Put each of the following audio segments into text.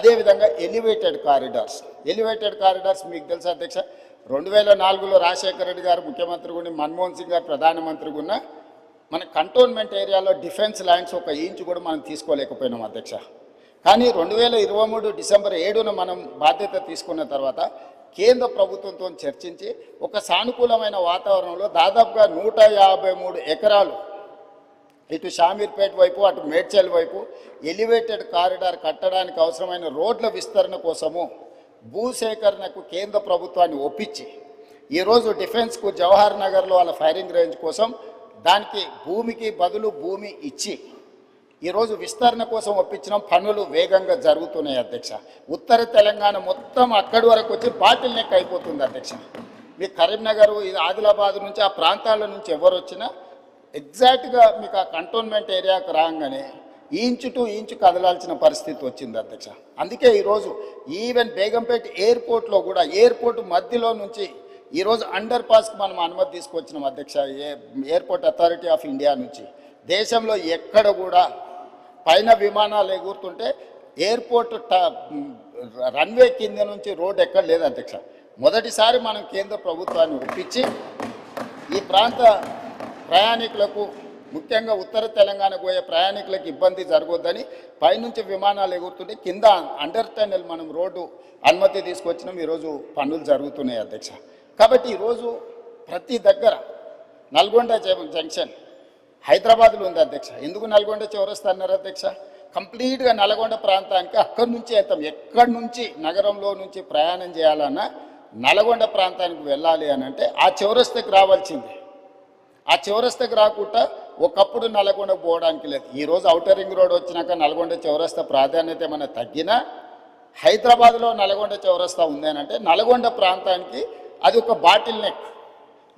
అదేవిధంగా elevated corridors మీకు తెలుసు అధ్యక్ష, 2004లో రాజశేఖర రెడ్డి గారు ముఖ్యమంత్రి ఉండి మన్మోహన్ సింగ్ గారు ప్రధానమంత్రిగా ఉన్న మన కంటోన్మెంట్ ఏరియాలో డిఫెన్స్ ల్యాండ్స్ ఒక ఇంచు కూడా మనం తీసుకోలేకపోయినాం అధ్యక్ష. కానీ 2023 డిసెంబర్ 7న మనం బాధ్యత తీసుకున్న తర్వాత కేంద్ర ప్రభుత్వంతో చర్చించి ఒక సానుకూలమైన వాతావరణంలో దాదాపుగా 153 ఎకరాలు ఇటు షామీర్పేట వైపు అటు మేడ్చల్ వైపు ఎలివేటెడ్ కారిడార్ కట్టడానికి అవసరమైన రోడ్ల విస్తరణ కోసము భూసేకరణకు కేంద్ర ప్రభుత్వాన్ని ఒప్పించి ఈరోజు డిఫెన్స్కు జవహర్ నగర్లో వాళ్ళ ఫైరింగ్ రేంజ్ కోసం దానికి భూమికి బదులు భూమి ఇచ్చి ఈరోజు విస్తరణ కోసం ఒప్పించడం పనులు వేగంగా జరుగుతున్నాయి అధ్యక్ష. ఉత్తర తెలంగాణ మొత్తం అక్కడి వరకు వచ్చి బాటిల్ నెక్ అయిపోతుంది అధ్యక్ష. మీ కరీంనగర్ ఆదిలాబాద్ నుంచి ఆ ప్రాంతాల నుంచి ఎవరు వచ్చినా ఎగ్జాక్ట్గా మీకు ఆ కంటోన్మెంట్ ఏరియాకు రాగానే ఇంచు టు ఇంచు కదలాల్సిన పరిస్థితి వచ్చింది అధ్యక్ష. అందుకే ఈరోజు ఈవెన్ బేగంపేట ఎయిర్పోర్ట్లో కూడా ఎయిర్పోర్ట్ మధ్యలో నుంచి ఈరోజు అండర్ పాస్కి మనం అనుమతి తీసుకొచ్చినాం అధ్యక్ష. ఎయిర్పోర్ట్ అథారిటీ ఆఫ్ ఇండియా నుంచి దేశంలో ఎక్కడ కూడా పైన విమానాలు ఎగురుతుంటే ఎయిర్పోర్ట్ రన్వే కింద నుంచి రోడ్ ఎక్కడ లేదు అధ్యక్ష. మొదటిసారి మనం కేంద్ర ప్రభుత్వాన్ని ఒప్పించి ఈ ప్రాంత ప్రయాణికులకు ముఖ్యంగా ఉత్తర తెలంగాణ పోయే ప్రయాణికులకు ఇబ్బంది జరగొద్దని పైనుంచి విమానాలు ఎగురుతుంటే కింద అండర్ టన్నెల్ మనం రోడ్డు అనుమతి తీసుకొచ్చినాం. ఈరోజు పనులు జరుగుతున్నాయి అధ్యక్ష. కాబట్టి ఈరోజు ప్రతి దగ్గర నల్గొండ జంక్షన్ హైదరాబాద్లో ఉంది అధ్యక్ష. ఎందుకు నల్గొండ చౌరస్తా అన్నారు అధ్యక్ష? కంప్లీట్గా నల్గొండ ప్రాంతానికి అక్కడి నుంచి వెళ్తాం. ఎక్కడి నుంచి నగరంలో నుంచి ప్రయాణం చేయాలన్నా నల్గొండ ప్రాంతానికి వెళ్ళాలి అని అంటే ఆ చౌరస్తాకి రావాల్సిందే. ఆ చౌరస్తాకి రాకుండా ఒకప్పుడు నల్గొండ పోవడానికి లేదు. ఈరోజు ఔటర్ రింగ్ రోడ్ వచ్చినాక నల్గొండ చౌరస్తా ప్రాధాన్యత ఏమైనా తగ్గినా హైదరాబాద్లో నల్గొండ చౌరస్తా ఉందేనంటే నల్గొండ ప్రాంతానికి అది ఒక బాటిల్ నెక్.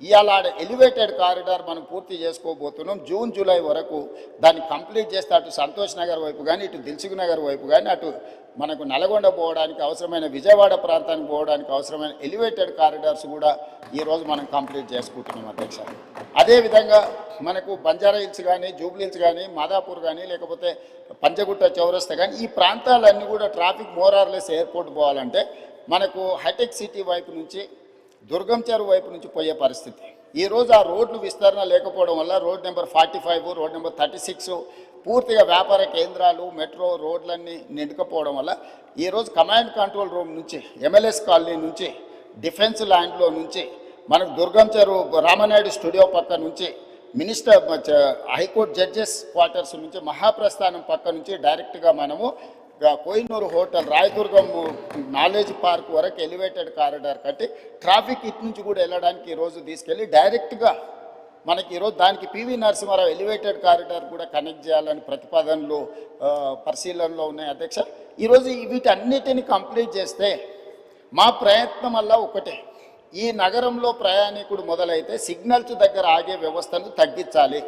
ఇవాళ ఎలివేటెడ్ కారిడార్ మనం పూర్తి చేసుకోబోతున్నాం. జూన్ జూలై వరకు దాన్ని కంప్లీట్ చేస్తే అటు సంతోష్ నగర్ వైపు కానీ ఇటు దిల్సుఖ్ నగర్ వైపు కానీ అటు మనకు నల్గొండ పోవడానికి అవసరమైన విజయవాడ ప్రాంతానికి పోవడానికి అవసరమైన ఎలివేటెడ్ కారిడార్స్ కూడా ఈరోజు మనం కంప్లీట్ చేసుకుంటున్నాం అధ్యక్ష. అదేవిధంగా మనకు బంజారా హిల్స్ కానీ జూబ్లీ హిల్స్ కానీ మాదాపూర్ కానీ లేకపోతే పంజగుట్ట చౌరస్తా కానీ ఈ ప్రాంతాలన్నీ కూడా ట్రాఫిక్ మోరార్లెస్ ఎయిర్పోర్ట్ పోవాలంటే మనకు హైటెక్ సిటీ వైపు నుంచి దుర్గం చెరువు వైపు నుంచి పోయే పరిస్థితి. ఈరోజు ఆ రోడ్లు విస్తరణ లేకపోవడం వల్ల రోడ్ నెంబర్ 45 రోడ్ నెంబర్ 36 పూర్తిగా వ్యాపార కేంద్రాలు మెట్రో రోడ్లన్నీ నిండుకపోవడం వల్ల ఈరోజు కమాండ్ కంట్రోల్ రూమ్ నుంచి MLS కాలనీ నుంచి డిఫెన్స్ ల్యాండ్లో నుంచి మనకు దుర్గం చెరువు రామనాయుడు స్టూడియో పక్క నుంచి మినిస్టర్ హైకోర్టు జడ్జెస్ క్వార్టర్స్ నుంచి మహాప్రస్థానం పక్క నుంచి డైరెక్ట్గా మనము Kohinoor hotel Rayadurgam knowledge park వరకు ఎలివేటెడ్ కారిడార్ కట్టి ట్రాఫిక్ ఇటు నుంచి కూడా వెళ్ళడానికి ఈరోజు తీసుకెళ్ళి డైరెక్ట్గా మనకి ఈరోజు దానికి పివి నరసింహారావు ఎలివేటెడ్ కారిడార్ కూడా కనెక్ట్ చేయాలని ప్రతిపాదనలు పరిశీలనలో ఉన్నాయి అధ్యక్ష. ఈరోజు వీటన్నిటిని కంప్లీట్ చేస్తే మా ప్రయత్నం వల్ల ఒకటే, ఈ నగరంలో ప్రయాణికుడు మొదలైతే సిగ్నల్స్ దగ్గర ఆగే వ్యవస్థను తగ్గించాలి.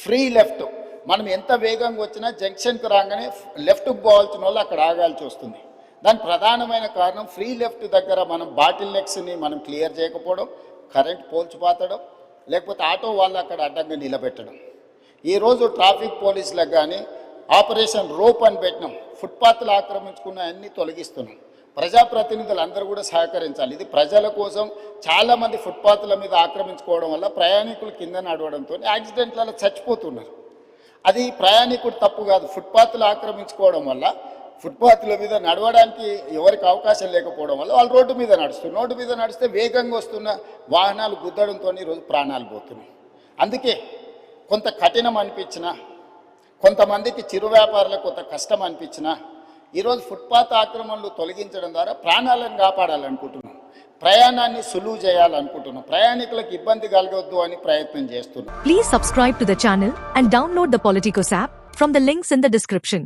ఫ్రీ లెఫ్ట్ మనం ఎంత వేగంగా వచ్చినా జంక్షన్కి రాగానే లెఫ్ట్కి పోవాల్సిన వాళ్ళు అక్కడ ఆగాల్సి వస్తుంది. దానికి ప్రధానమైన కారణం ఫ్రీ లెఫ్ట్ దగ్గర మనం బాటిల్ నెక్స్ని మనం క్లియర్ చేయకపోవడం, కరెంట్ పోల్చి పాతడం, లేకపోతే ఆటో వాళ్ళు అక్కడ అడ్డంగా నిలబెట్టడం. ఈరోజు ట్రాఫిక్ పోలీసులకు కానీ ఆపరేషన్ రోప్ అని పెట్టినాం. ఫుట్పాత్లు ఆక్రమించుకున్న అన్నీ తొలగిస్తున్నాం. ప్రజాప్రతినిధులు అందరూ కూడా సహకరించాలి. ఇది ప్రజల కోసం. చాలామంది ఫుట్పాత్ల మీద ఆక్రమించుకోవడం వల్ల ప్రయాణికులు కింద నడవడంతో యాక్సిడెంట్లలో చచ్చిపోతున్నారు. అది ప్రయాణికుడు తప్పు కాదు. ఫుట్పాత్లు ఆక్రమించుకోవడం వల్ల ఫుట్పాత్ల మీద నడవడానికి ఎవరికి అవకాశం లేకపోవడం వల్ల వాళ్ళు రోడ్డు మీద నడుస్తున్నారు. రోడ్డు మీద నడిస్తే వేగంగా వస్తున్న వాహనాలు గుద్దడంతో ఈరోజు ప్రాణాలు పోతున్నాయి. అందుకే కొంత కఠినం అనిపించినా, కొంతమందికి చిరు వ్యాపారులకు కొంత కష్టం అనిపించినా ఈరోజు ఫుట్పాత్ ఆక్రమణలు తొలగించడం ద్వారా ప్రాణాలను కాపాడాలనుకుంటున్నాం. ప్రయాణాన్ని సులువు చేయాలనుకుంటున్నాం. ప్రయాణికులకు ఇబ్బంది కలగొద్దు అని ప్రయత్నం చేస్తున్నాం. Please subscribe to the channel and download the Politicos app from the links in the description.